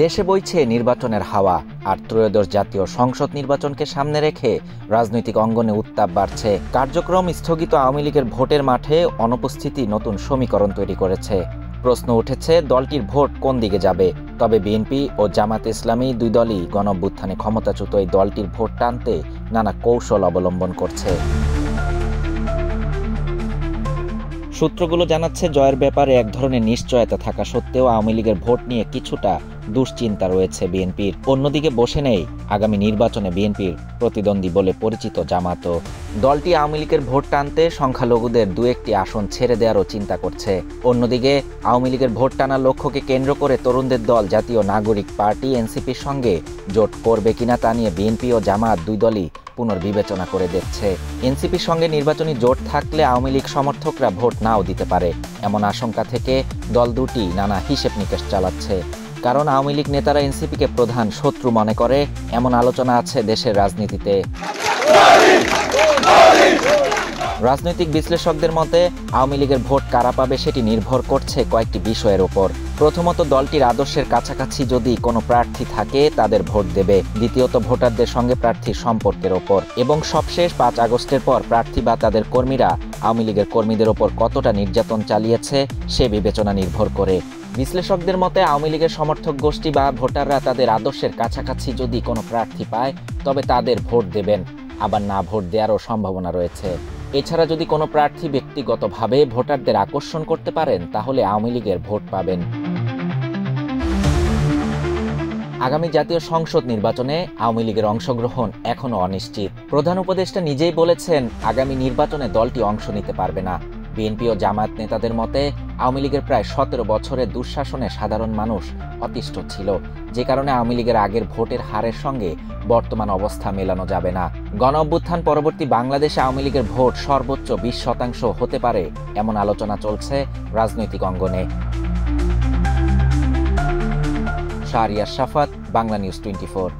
দেশে বইছে নির্বাচনের হাওয়া, আর ত্রয়োদশ জাতীয় সংসদ নির্বাচনকে সামনে রেখে রাজনৈতিক অঙ্গনে উত্তাপ বাড়ছে। কার্যক্রম স্থগিত আওয়ামী লীগের ভোটের মাঠে অনুপস্থিতি নতুন সমীকরণ তৈরি করেছে। প্রশ্ন উঠেছে, দলটির ভোট কোন দিকে যাবে? তবে বিএনপি ও জামায়াতে ইসলামী দুই দলই গণঅভ্যুত্থানে ক্ষমতাচ্যুত এই দলটির ভোট টানতে নানা কৌশল অবলম্বন করছে। সূত্রগুলো জানাচ্ছে, জয়ের ব্যাপারে এক ধরনের নিশ্চয়তা থাকা সত্ত্বেও আওয়ামী লীগের ভোট নিয়ে কিছুটা দুশ্চিন্তা রয়েছে বিএনপির। অন্যদিকে বসে নেই আগামী নির্বাচনে বিএনপির প্রতিদ্বন্দ্বী বলে পরিচিত জামাতও। দলটি আওয়ামী লীগের ভোট টানতে সংখ্যালঘুদের দু একটি আসন ছেড়ে দেওয়ারও চিন্তা করছে। অন্যদিকে আওয়ামী লীগের ভোট টানার লক্ষ্যকে কেন্দ্র করে তরুণদের দল জাতীয় নাগরিক পার্টি এনসিপির সঙ্গে জোট করবে কিনা তা নিয়ে বিএনপি ও জামাত দুই দলই পুনর্বিবেচনা করে দেখছে। এনসিপির সঙ্গে নির্বাচনী জোট থাকলে আওয়ামী লীগ সমর্থকরা ভোট নাও দিতে পারে, এমন আশঙ্কা থেকে দল দুটি নানা হিসেব নিকেশ চালাচ্ছে। কারণ আওয়ামী লীগ নেতারা এনসিপিকে প্রধান শত্রু মনে করে, এমন আলোচনা আছে দেশের রাজনীতিতে। রাজনৈতিক বিশ্লেষকদের মতে আওয়ামী লীগের ভোট কারা পাবে সেটি নির্ভর করছে কয়েকটি বিষয়ের উপর। প্রথমত, দলটির আদর্শের কাছাকাছি যদি কোনো প্রার্থী থাকে তাদের ভোট দেবে। দ্বিতীয়ত, ভোটারদের সঙ্গে প্রার্থীর সম্পর্কের ওপর। এবং সবশেষ 5 আগস্টের পর প্রার্থী বা তাদের কর্মীরা আওয়ামী লীগের কর্মীদের ওপর কতটা নির্যাতন চালিয়েছে সে বিবেচনা নির্ভর করে। বিশ্লেষকদের মতে আওয়ামী লীগের সমর্থক গোষ্ঠী বা ভোটাররা তাদের আদর্শের কাছাকাছি যদি কোনো প্রার্থী পায় তবে তাদের ভোট দেবেন, আবার না ভোট দেওয়ারও সম্ভাবনা রয়েছে। এছাড়া যদি কোনো প্রার্থী ব্যক্তিগতভাবে ভোটারদের আকর্ষণ করতে পারেন তাহলে আওয়ামী লীগের ভোট পাবেন। আগামী জাতীয় সংসদ নির্বাচনে আওয়ামী লীগের অংশগ্রহণ এখনও অনিশ্চিত। প্রধান উপদেষ্টা নিজেই বলেছেন আগামী নির্বাচনে দলটি অংশ নিতে পারবে না। বিএনপি ও জামায়াত নেতাদের মতে আওয়ামী লীগের প্রায় 17 বছরের দুঃশাসনে সাধারণ মানুষ অতিষ্ঠ ছিল, যে কারণে আওয়ামী লীগের আগের ভোটের হারের সঙ্গে বর্তমান অবস্থা মেলানো যাবে না। গণঅভ্যুত্থান পরবর্তী বাংলাদেশে আওয়ামী লীগের ভোট সর্বোচ্চ 20% হতে পারে এমন আলোচনা চলছে রাজনৈতিক অঙ্গনে। শাহরিয়ার শাফাত, বাংলা নিউজ 24।